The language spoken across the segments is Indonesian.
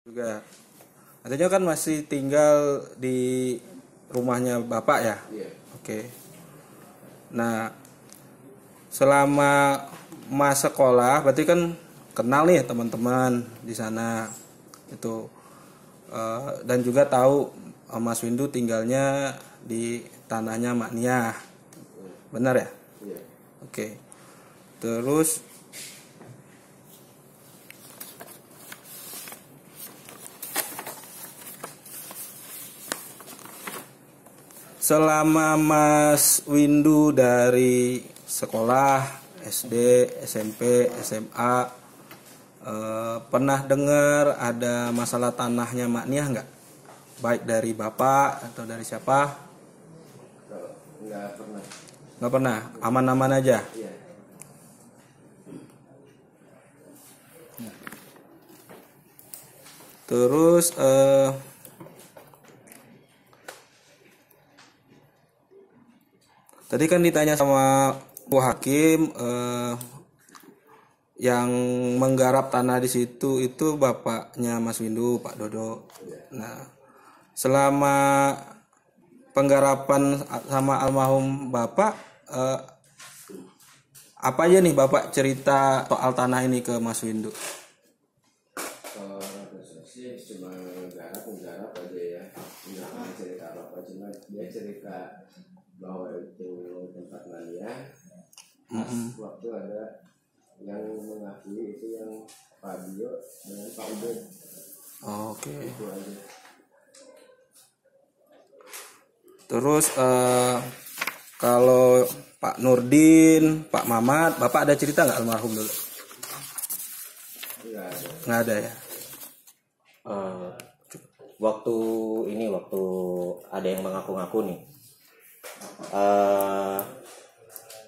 juga. Artinya kan masih tinggal di rumahnya Bapak ya? Iya. Oke. Nah, selama masa sekolah berarti kan kenal nih teman-teman di sana itu. Dan juga tahu Mas Windu tinggalnya di tanahnya Mak Nia. Benar ya? Iya. Oke. Terus selama Mas Windu dari sekolah SD, SMP, SMA pernah dengar ada masalah tanahnya Mak Nia nggak? Baik dari Bapak atau dari siapa? Kalau nggak pernah. Nggak pernah, aman-aman aja. Iya. Terus tadi kan ditanya sama Bu Hakim yang menggarap tanah di situ itu bapaknya Mas Windu, Pak Dodo. Nah, selama penggarapan sama almarhum Bapak apa aja nih Bapak cerita soal tanah ini ke Mas Windu? Kalau saya sih cuma menggarap aja ya. Nggak cerita apa-apa, cuma dia cerita bahwa itu tempat Mania. Pas waktu ada yang mengakui itu yang Pak Dio dengan Pak Ubed. Oke. Itu aja. Terus kalau Pak Nurdin, Pak Mamat, Bapak ada cerita nggak almarhum dulu? Nggak ada. Nggak ada ya? Waktu ada yang mengaku-ngaku nih,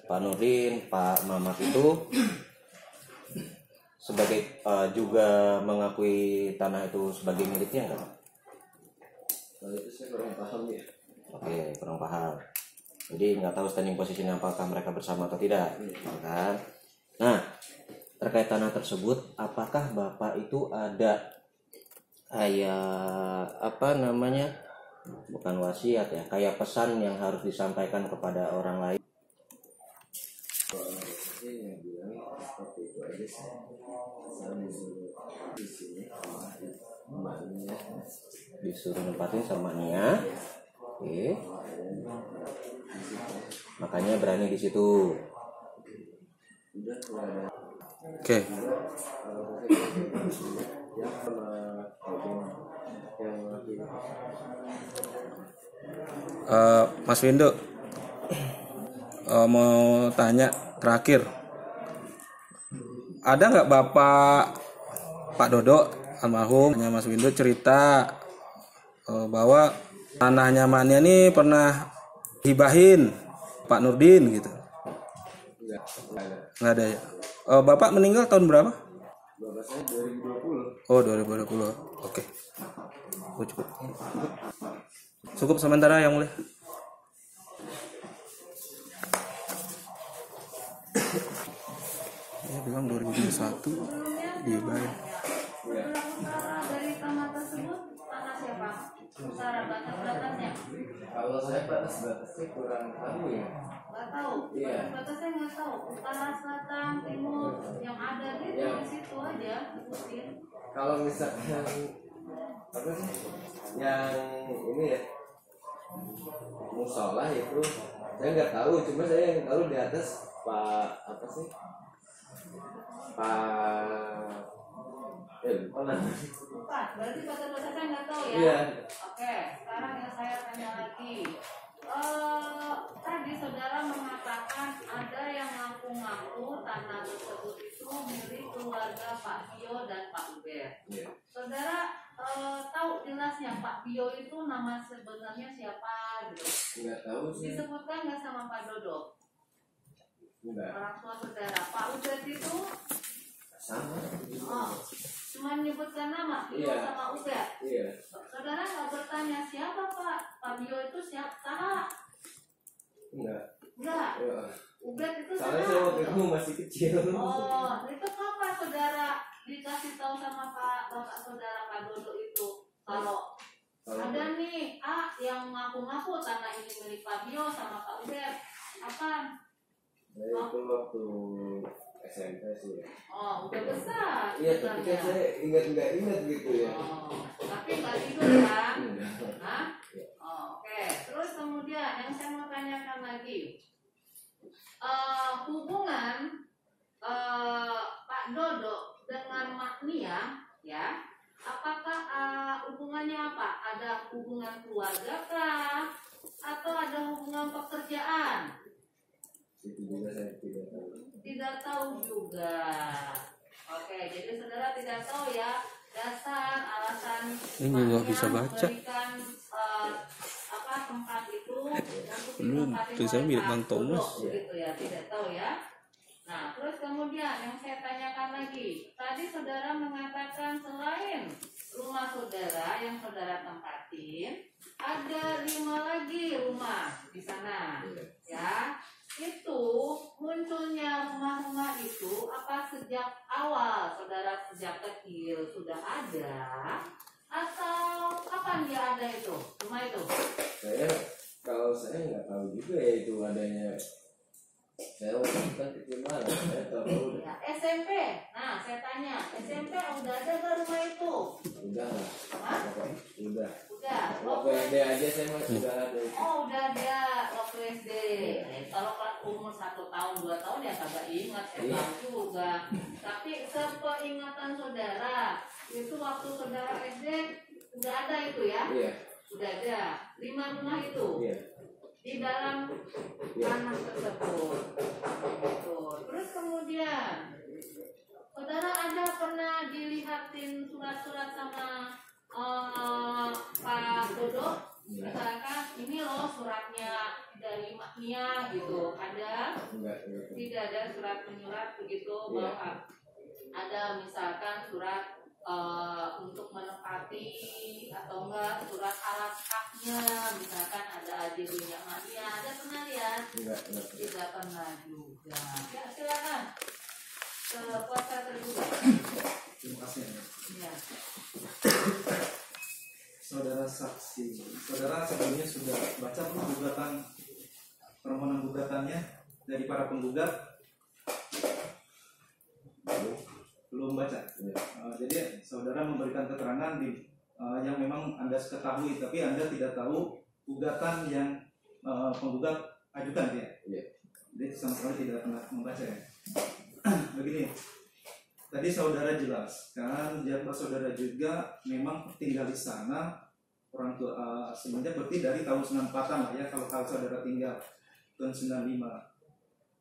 Pak Nurdin, Pak Mamat itu sebagai juga mengakui tanah itu sebagai miliknya nggak? Kalau itu saya kurang paham ya. Oke, kurang paham. Jadi nggak tahu standing posisinya apakah mereka bersama atau tidak, kan? Nah, terkait tanah tersebut, apakah Bapak itu ada kayak apa namanya? Bukan wasiat ya, kayak pesan yang harus disampaikan kepada orang lain? Saya yang bilang seperti itu aja sih. Saya disuruh di sini emaknya. Disuruh nempatin sama Nia. Oke. Makanya berani di situ. Udah keluar. Oke. Yang pernah yang lagi Mas Windu mau tanya terakhir, ada nggak Pak Dodo almarhumnya Mas Windu cerita bahwa tanahnya Mania ini pernah hibahin Pak Nurdin gitu? Nggak ada ya. Bapak meninggal tahun berapa? bapak saya 2020. Oh, 2020. Oke. Oh, cukup. Cukup sementara yang mulia. Ya bilang 2021 dibayar. Dari tanah tersebut, tanah siapa? Utara batas-batasnya? Kalau saya batas-batasnya kurang tahu ya. Nggak tahu. Iya. Batas-batasnya nggak tahu. Utara, selatan, timur, yang ada gitu Iya. di situ aja. Ikutin. Kalau misalkan apa sih yang ini ya musola itu saya nggak tahu, cuma saya yang tahu di atas Pak apa sih Pak lupa namanya. Pak, berarti batas-batasnya nggak tahu ya? Iya. Oke, sekarang yang saya tanya lagi. Tadi saudara mengatakan ada yang ngaku-ngaku tanah tersebut itu milik keluarga Pak Bio dan Pak Ubed. Iya. Saudara tahu jelasnya Pak Bio itu nama sebenarnya siapa gitu? Nggak tahu sih. Disebutkan nggak sama Pak Dodo? Nggak. Orang tua saudara. Pak Ubed itu Sama. cuma menyebutkan nama Bio Iya. sama Ubed. Iya. Saudara nggak bertanya siapa Pak? Pak Bio itu siapa? Nggak. Enggak. Ya. Ubed itu Soalnya saya saudara. waktu itu masih kecil. Oh, itu kapan saudara dikasih tahu sama bapak saudara Pak Dodo itu kalau ada nih yang ngaku-ngaku tanah ini milik Pak Bio sama Pak Ubed. Apa? Itu waktu SMP sih ya. Oh, udah besar. Iya, tapi kan saya nggak ingat gitu ya. Tapi nggak tidur kan? Hah? Oke. Terus kemudian yang saya mau tanyakan lagi, hubungan Pak Dodo dengan Mak Nia, ya, apakah hubungannya apa? Ada hubungan keluarga kah? Atau ada hubungan pekerjaan? Itu juga saya tidak tahu. Tidak tahu juga. Oke, jadi saudara tidak tahu ya dasar alasan Ini nggak bisa baca. memberikan tempat itu untuk Belum, ditempatin tulisannya oleh mirip Pak Bang Thomas. Dodo, gitu ya, tidak tahu ya. Nah, terus kemudian yang saya tanyakan lagi, tadi saudara mengatakan selain rumah saudara yang saudara tempatin, ada 5 lagi rumah di sana, ya. Itu munculnya rumah-rumah itu apa sejak awal saudara sejak kecil sudah ada atau kapan dia ada itu rumah itu? Kalau saya nggak tahu juga ya itu adanya. Saya waktu itu kan kecil banget, saya tahu. Ya, SMP. Nah, saya tanya, SMP udah ada nggak rumah itu? Udah lah. Hah? Udah. Udah. Waktu SD aja saya masih udah ada. Oh, udah ada waktu SD. Kalau umur 1 tahun 2 tahun ya kagak ingat, tahu juga. Tapi sepeingatan saudara itu waktu saudara SD udah ada itu ya? Iya. Udah ada 5 rumah itu. Iya. Di dalam tanah tersebut. Terus kemudian saudara ada pernah dilihatin surat-surat sama Pak Dodo? Misalkan ini loh suratnya dari Mak Nia gitu, ada? Enggak. Tidak ada surat menyurat begitu bahwa ada misalkan surat untuk menepati atau enggak surat alas haknya, misalkan ada ajinya Mak Nia, ada pernah lihat? Enggak. Tidak pernah juga. Ya silakan ke kuasa tergugat. Terima kasih. Ya. Saudara saksi, saudara sebelumnya sudah baca belum gugatan permohonan gugatannya dari para penggugat? Belum baca. Ya. Jadi saudara memberikan keterangan yang memang Anda ketahui, tapi Anda tidak tahu gugatan yang penggugat ajukan ya. Iya. Jadi sama sekali tidak pernah membaca ya. Begini, tadi saudara jelaskan, saudara juga memang tinggal di sana orang tua semenjak berarti dari tahun 94-an lah ya kalau saudara tinggal tahun 95.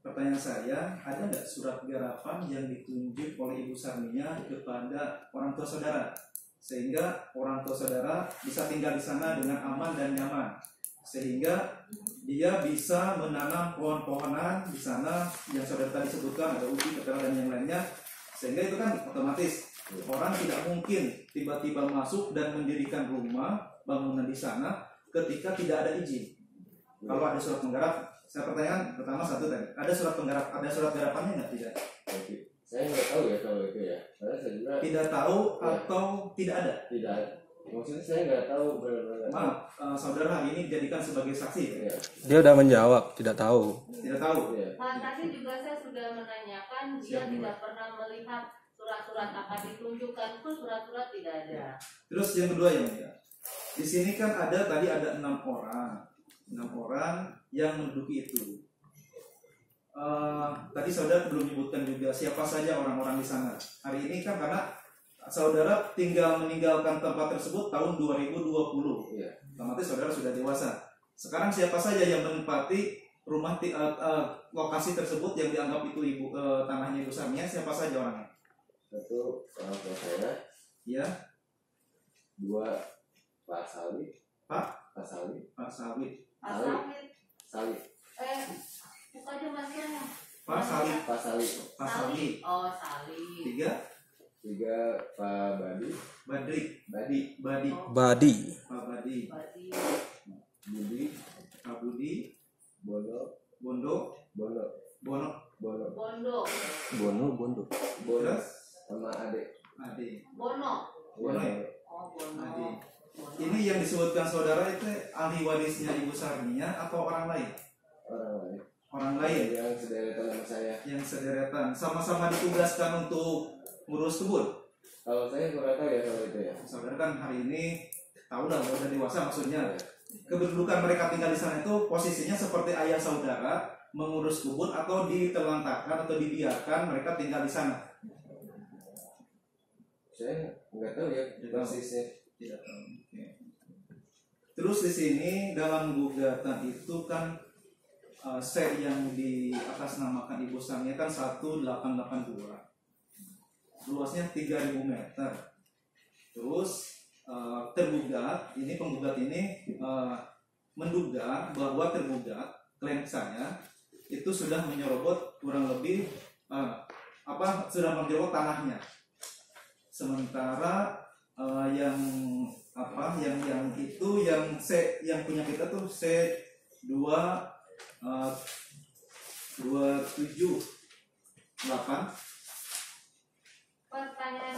Pertanyaan saya, ada nggak surat garapan yang ditunjuk oleh Ibu Sarmia kepada orang tua saudara sehingga orang tua saudara bisa tinggal di sana dengan aman dan nyaman, sehingga dia bisa menanam pohon-pohonan di sana yang saudara tadi sebutkan, ada ubi, ketela dan yang lainnya, sehingga itu kan otomatis orang tidak mungkin tiba-tiba masuk dan mendirikan rumah bangunan di sana ketika tidak ada izin. Kalau ada surat penggarap, saya pertanyaan pertama satu tadi, ada surat penggarap, ada surat garapannya nggak? Tidak. Saya nggak tahu ya kalau itu ya. Karena saya juga Tidak tahu atau tidak ada. tidak ada. Maksudnya saya nggak tahu benar-benar. Maaf, saudara hari ini dijadikan sebagai saksi. Ya. Dia udah menjawab, tidak tahu. Tidak tahu. Ya. Pak, tadi juga saya sudah menanyakan dia tidak pernah melihat surat-surat apa ditunjukkan, itu surat-surat tidak ada. Terus yang kedua yang mulia, di sini kan ada tadi ada 6 orang yang menduduki itu. Tadi saudara belum menyebutkan juga siapa saja orang-orang di sana. Hari ini kan karena saudara tinggal meninggalkan tempat tersebut tahun 2020. Iya. Otomatis saudara sudah dewasa. Sekarang siapa saja yang menempati rumah lokasi tersebut yang dianggap itu tanahnya Ibu Sarmia, siapa saja orangnya? Satu orang tua saya. Ya, 2 Pak Salih. Pak Salih. Sawit. Salih. Buka aja maskernya. Pak Salih. Pak Salih. Pak Salih. Oh, Salih. 3 Pak Badi. Badi. Badi. Pak Badi. Badi. Budi. Pak Budi. Bondo. Bondo. Bono. Bono. Bono. Bondo. Bondo. Bono Terus sama Ade. Adi. Bono. Bono ya? Oh, Bono. Adi. Ini yang disebutkan saudara itu ahli warisnya Ibu Sarnia atau orang lain? Orang lain. Orang lain Yang sederetan sama saya. yang sederetan sama-sama ditugaskan untuk ngurus kebun. Kalau saya kurang tahu ya kalau itu ya. Saudara kan hari ini tahu lah udah dewasa maksudnya. Kedudukan mereka tinggal di sana itu posisinya seperti ayah saudara mengurus kebun atau ditelantarkan atau dibiarkan mereka tinggal di sana. Saya nggak tahu ya persisnya. Tidak tahu. Oke. Terus di sini dalam gugatan itu kan set yang di atas namakan Ibu Sarnia kan 1882. Luasnya 3.000 meter. Terus tergugat, ini penggugat ini menduga bahwa tergugat klaim saya itu sudah menyerobot kurang lebih sudah menyerobot tanahnya. Sementara yang punya kita tuh C278. Pertanyaan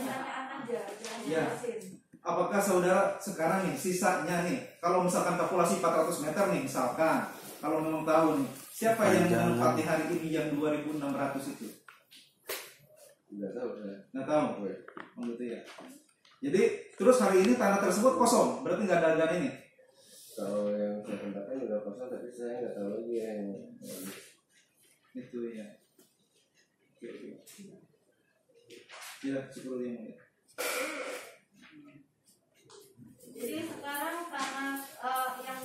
aja, jangan Ya. jelasin. Apakah saudara sekarang nih sisanya nih, kalau misalkan kalkulasi 400 meter nih misalkan, kalau memang tahu nih, siapa yang menempati hari ini yang 2.600 itu? Nggak tahu saya. Nggak tahu. Oh, gitu ya. Jadi terus hari ini tanah tersebut kosong, berarti nggak ada ini. Kalau yang saya tempatkan udah kosong, tapi saya nggak tahu lagi yang Itu ya. Oke. Ya, syukur yang mulia. Jadi sekarang tanah yang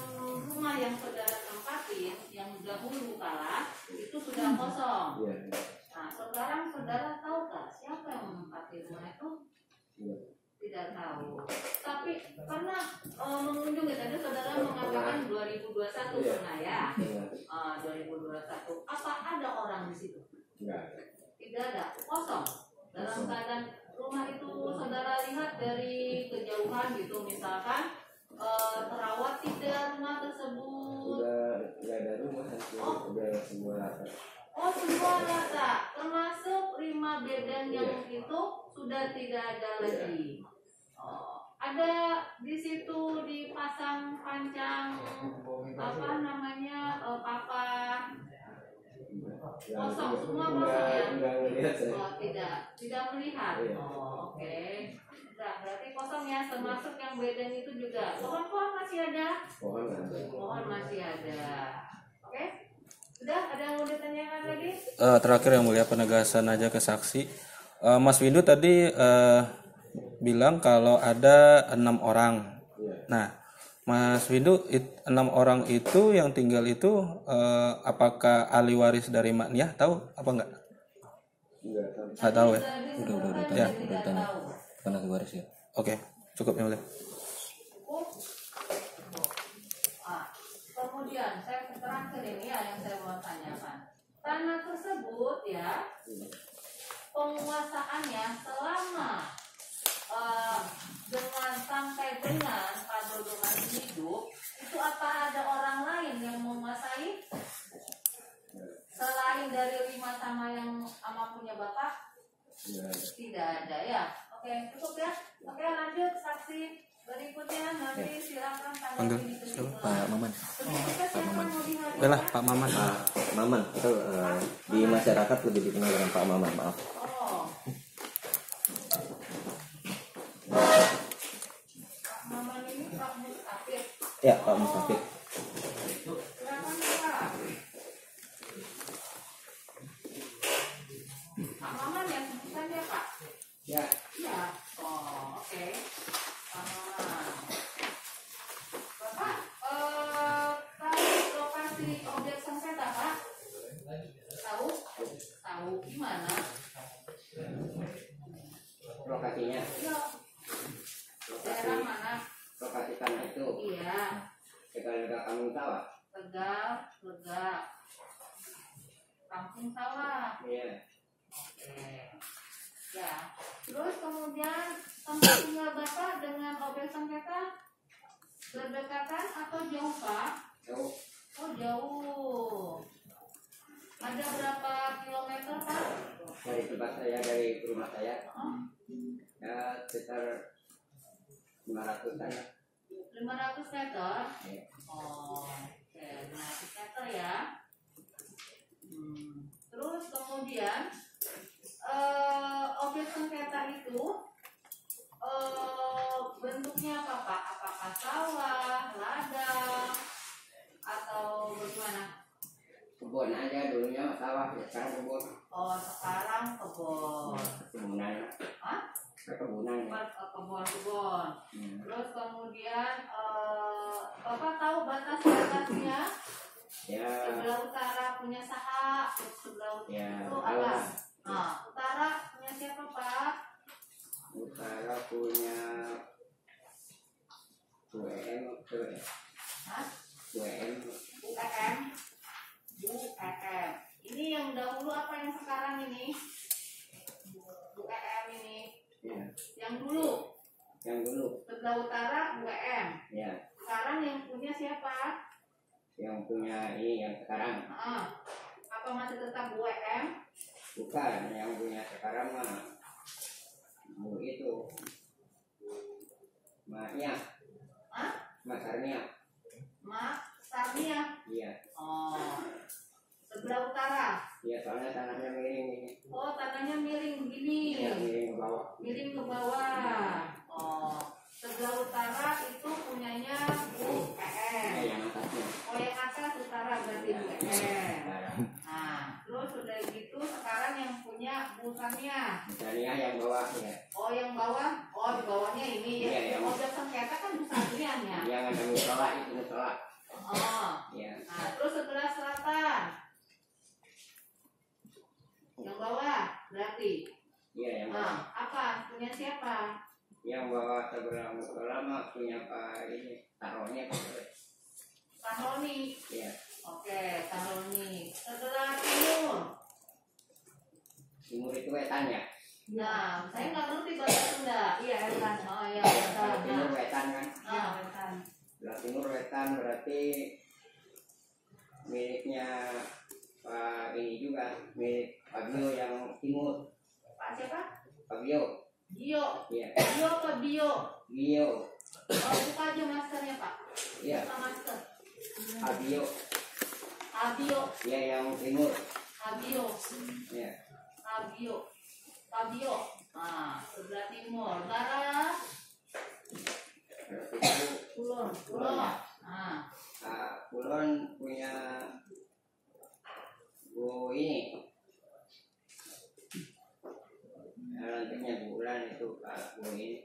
rumah yang saudara tempatin yang dahulu kala itu sudah kosong. Iya. Nah, sekarang saudara tahu nggak siapa yang menempati rumah itu? Iya. Tidak tahu. Tapi karena mengunjungi tadi saudara mengatakan 2021 Iya. pernah ya? Iya. 2021. Apa ada orang di situ? Enggak. Tidak ada, kosong. Dalam Kosong. keadaan rumah itu saudara lihat dari kejauhan gitu, misalkan terawat tidak rumah tersebut. Udah nggak ada rumah, udah semua rata. Oh, semua rata, termasuk 5 beden yang itu sudah tidak ada lagi. Oh, ada di situ dipasang pancang apa namanya papan. Kosong, semua kosong ya? Nggak ngelihat saya. Oh, tidak melihat. Iya. Oh, oke. Nah, berarti kosong ya, termasuk yang beden itu juga. Pohon-pohon masih ada? Pohon ada. Pohon masih ada. Oke? Sudah, ada yang mau ditanyakan lagi? Terakhir yang mulia, penegasan aja ke saksi. Mas Windu tadi bilang kalau ada 6 orang. Iya. Nah, Mas Windu 6 orang itu yang tinggal itu apakah ahli waris dari Mak Niah, tahu apa enggak? Enggak tahu. Nggak tahu ya. Udah Ya. tidak tahu. Bukan ahli waris ya. Oke, cukup yang mulia. Kemudian saya terakhir ini ya yang saya mau tanyakan. Tanah tersebut ya penguasaannya selama dengan sampai dengan Pak Dodo masih hidup itu apa ada orang lain yang menguasai selain dari 5 sama yang sama punya bapak? Enggak ada. Tidak ada ya. Oke, cukup ya. Oke, lanjut saksi berikutnya nanti silakan Panggil tanggapi siapa? Pak Maman. Berikutnya siapa mau dihadirkan? Belah Pak Maman. Pak Maman itu di masyarakat lebih dikenal dengan Pak Maman, maaf. Oh. Maman ini Pak Mustafid. Ya, Pak Mustafid. Silakan Pak. Pak Maman ya sebutannya Pak. Ya. Ya. Oh, oke. Pak Maman. Bapak, tahu lokasi objek sengketa Pak? Tahu? Tahu gimana? Lokasinya, Iya. Daerah mana? lokasi tanah itu Iya. negara kampung sawah. Tegal, Tegak. Kampung sawah. Iya. Oke. Ya. Terus kemudian tempat tinggal Bapak dengan objek sengketa berdekatan atau jauh Pak? Jauh. Oh jauh. Ada berapa kilometer Pak? dari tempat saya, dari rumah saya ya sekitar 500-an. 500 meter. Iya. Oh, oke, 500 meter ya. Terus kemudian objek sengketa itu bentuknya apa Pak? Apakah sawah, ladang, atau bagaimana? Kebun aja dulunya sawah, ya sekarang kebun. Oh, sekarang kebun. Kebunan. Hah? Perkebunan. Kebun-kebun. Terus kemudian Bapak tahu batas-batasnya? Ya. Sebelah utara punya saha, sebelah Ya, itu tahu apa? lah. Nah, utara punya siapa Pak? Utara punya UEM, Hah? UEM. UEM. UEM. Ini yang dahulu apa yang sekarang ini? UEM ini. Ya. Yang dulu. Yang dulu. Sebelah utara UEM. Ya. Sekarang yang punya siapa? Yang punya ini yang sekarang. Apa masih tetap UEM? Bukan, yang punya sekarang mah itu maknya. Hah? Masarnya. Mak, Sarnia. Iya. Oh. Sebelah utara. Iya, soalnya tanahnya miring ini. Oh, tanahnya miring begini. Iya, miring ke bawah. Miring ke bawah. Oh. Sebelah utara itu punyanya UEM. Yang atasnya. Oh, yang atas utara berarti UEM. Nah, terus udah gitu sekarang yang punya bukannya. Misalnya yang bawah ya. Oh, yang bawah. Oh, di bawahnya ini ya. Iya, yang- Objek sengketa kan bukannya ya. Yang ada musola itu musola. Oh. Iya. Nah, terus sebelah selatan. Yang bawah berarti. Iya, yang bawah. Nah, apa? Punya siapa? Yang bawah sebelah musola mah punya Pak ini. Taruhnya gitu. Tahroni. Iya. Oke, Tahroni. Sebelah timur. Timur itu wetan ya. Nah, saya nggak ngerti bahasa Sunda. Iya, Etan. Oh iya, Sebelah Etan. timur wetan kan. Nah, Etan. Sebelah timur wetan berarti miliknya Pak ini juga, milik Pak Bio yang timur. Pak siapa? Pak Bio. Bio. Iya. Bio apa Bio? Bio. Oh, buka aja masternya, Pak. Iya. Buka master. Pak Bio. Abio. Iya, yang timur. Abio. Iya. Abio. Abio. Nah, sebelah timur. Barat. Berarti itu Kulon. Kulon. Nah, Kulon punya Bu ini. Lantiknya bulan itu Pak Bu ini.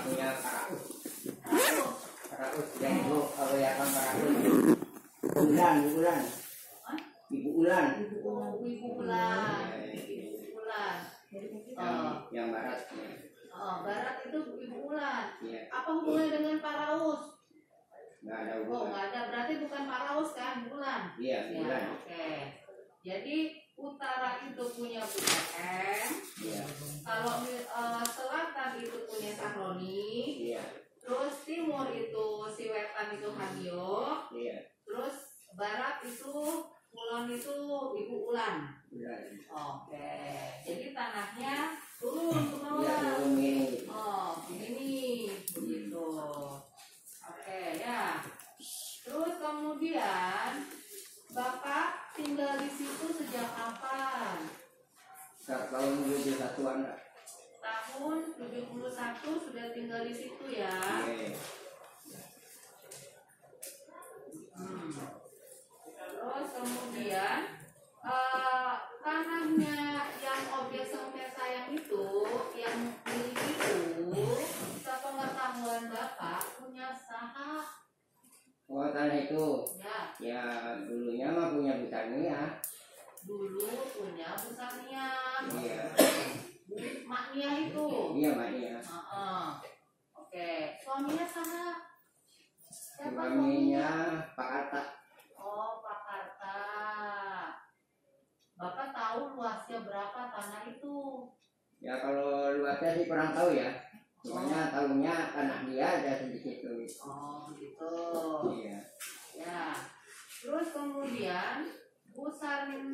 Punya Karaus. Ratus. Karaus yang itu kalau ya kan Karaus. Bulan. Hah? Ibu Ulan. Ibu Bulan. Ibu Bulan. Yang barat. Barat itu Ibu Bulan. Iya. Apa hubungannya dengan Pak Raus? Nggak ada Oh, hubungan. nggak ada. Berarti bukan Pak Raus kan, Bulan. Iya, Ya, bulan. oke. Jadi utara itu punya UEM. Iya. Kalau selatan itu punya Tahroni. Iya. Terus timur itu si wetan itu Habio. Iya. Terus barat itu Kulon itu Ibu Ulan. Bulan. Oke. Jadi tanahnya turun ke Iya, bawah. turun ini. Oh, begini, begitu. Oke, ya. Terus kemudian Bapak tinggal di situ sejak kapan? Tahun 71-an lah. Tahun 71 sudah tinggal di situ ya. Iya. Terus kemudian tanahnya yang objek sengketa yang itu, yang milik itu, sepengetahuan Bapak punya saha Oh, tanah itu. ya. Ya, dulunya mah punya Butania. Dulu punya Busania, Iya. maknya itu. Iya, Mania. Oke, suaminya saha? Siapa Suaminya Pak Arta. Oh, Pak Karta. Bapak tahu luasnya berapa tanah itu? Ya, kalau luasnya sih kurang tahu ya. Pokoknya tahunya tanah dia ada sedikit tuh. Oh, gitu. Iya. Ya. Terus kemudian Bu Sarina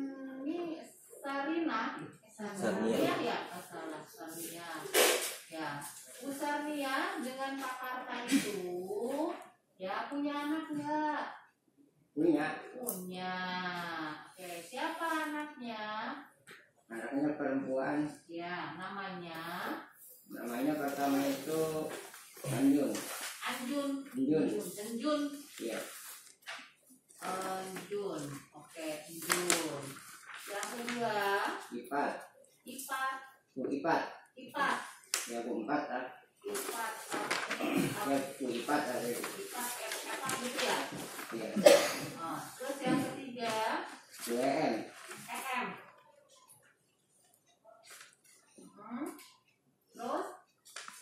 Sarnia. ya, salah Sarnia. Ya, Bu Sarnia dengan Pak Karta itu ya punya anak nggak? Punya. Punya. Oke, siapa anaknya? Anaknya perempuan. Ya, namanya Namanya pertama itu Anjun. Anjun. Anjun. Anjun. Iya. Anjun. Oke, Anjun. Yang kedua, Ipat. Ipat. Bu Ipat. Ipat. Ya Bu Empat lah. Ipat. Ya Bu Ipat ada. Ipat apa gitu ya? Iya. Oh, terus yang ketiga, Bu EM. EM. Terus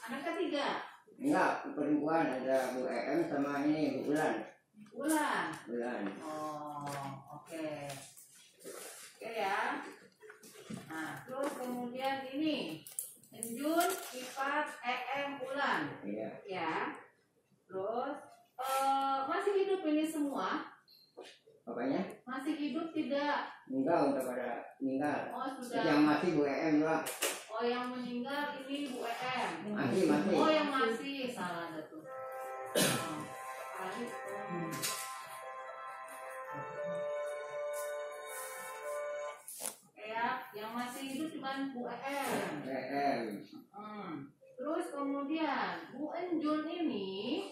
anak ketiga, Enggak, perempuan ada Bu EM sama ini Bu Ulan. Bulan. Bulan. Oh, oke. Oke ya. Nah, terus kemudian ini Enjun, Ipat, EM, Bulan. Iya. Ya. Terus masih hidup ini semua? Bapaknya? Masih hidup tidak? Enggak, udah pada meninggal. Oh, sudah. Yang masih Bu EM doang. Oh, yang meninggal ini Bu EM. Masih. Oh, yang masih salah ada tuh. Oh, Arif, oh. Ya, yang masih hidup cuma Bu EM. EM. Terus kemudian Bu Enjun ini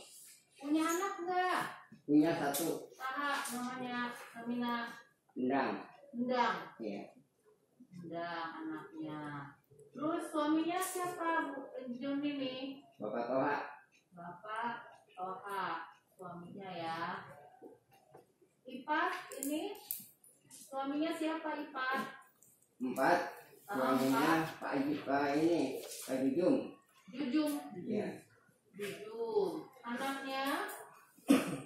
punya anak enggak? Punya satu. Saha namanya Amina Endang. Endang. Iya. Endang anaknya. Terus suaminya siapa Bu Enjun ini? Bapak Toha. Bapak Toha suaminya ya. Ipat ini suaminya siapa Ipat? 4. Suaminya Pak ini Pak Jujung. Jujung. Iya. Jujung. Anaknya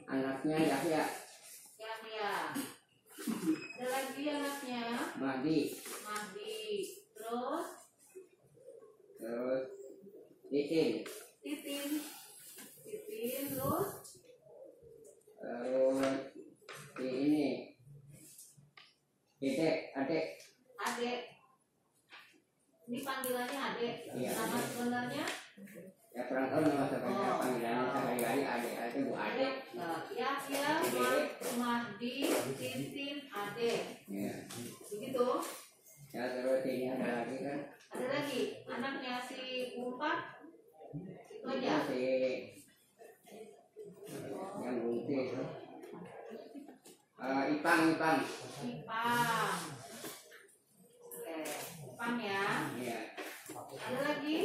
Anaknya Yahya. Yahya. Ada lagi anaknya Mahdi. Mahdi. Terus Titin. Titin. Titin. Terus ini Adek. Adek. Ini panggilannya Adek. Iya. Nama sebenarnya Ya kurang tahu nama sebenarnya Oh. panggilannya sehari-hari Adek aja Bu Adek. Yahya, Mahdi, Titin, Adek. Iya. Begitu. Ya terus ini ada lagi kan? Ada lagi anaknya si Umpat. Itu aja. Si yang bunti itu. Ipang. Ipang. Oke, Ipang ya. Iya. Ada lagi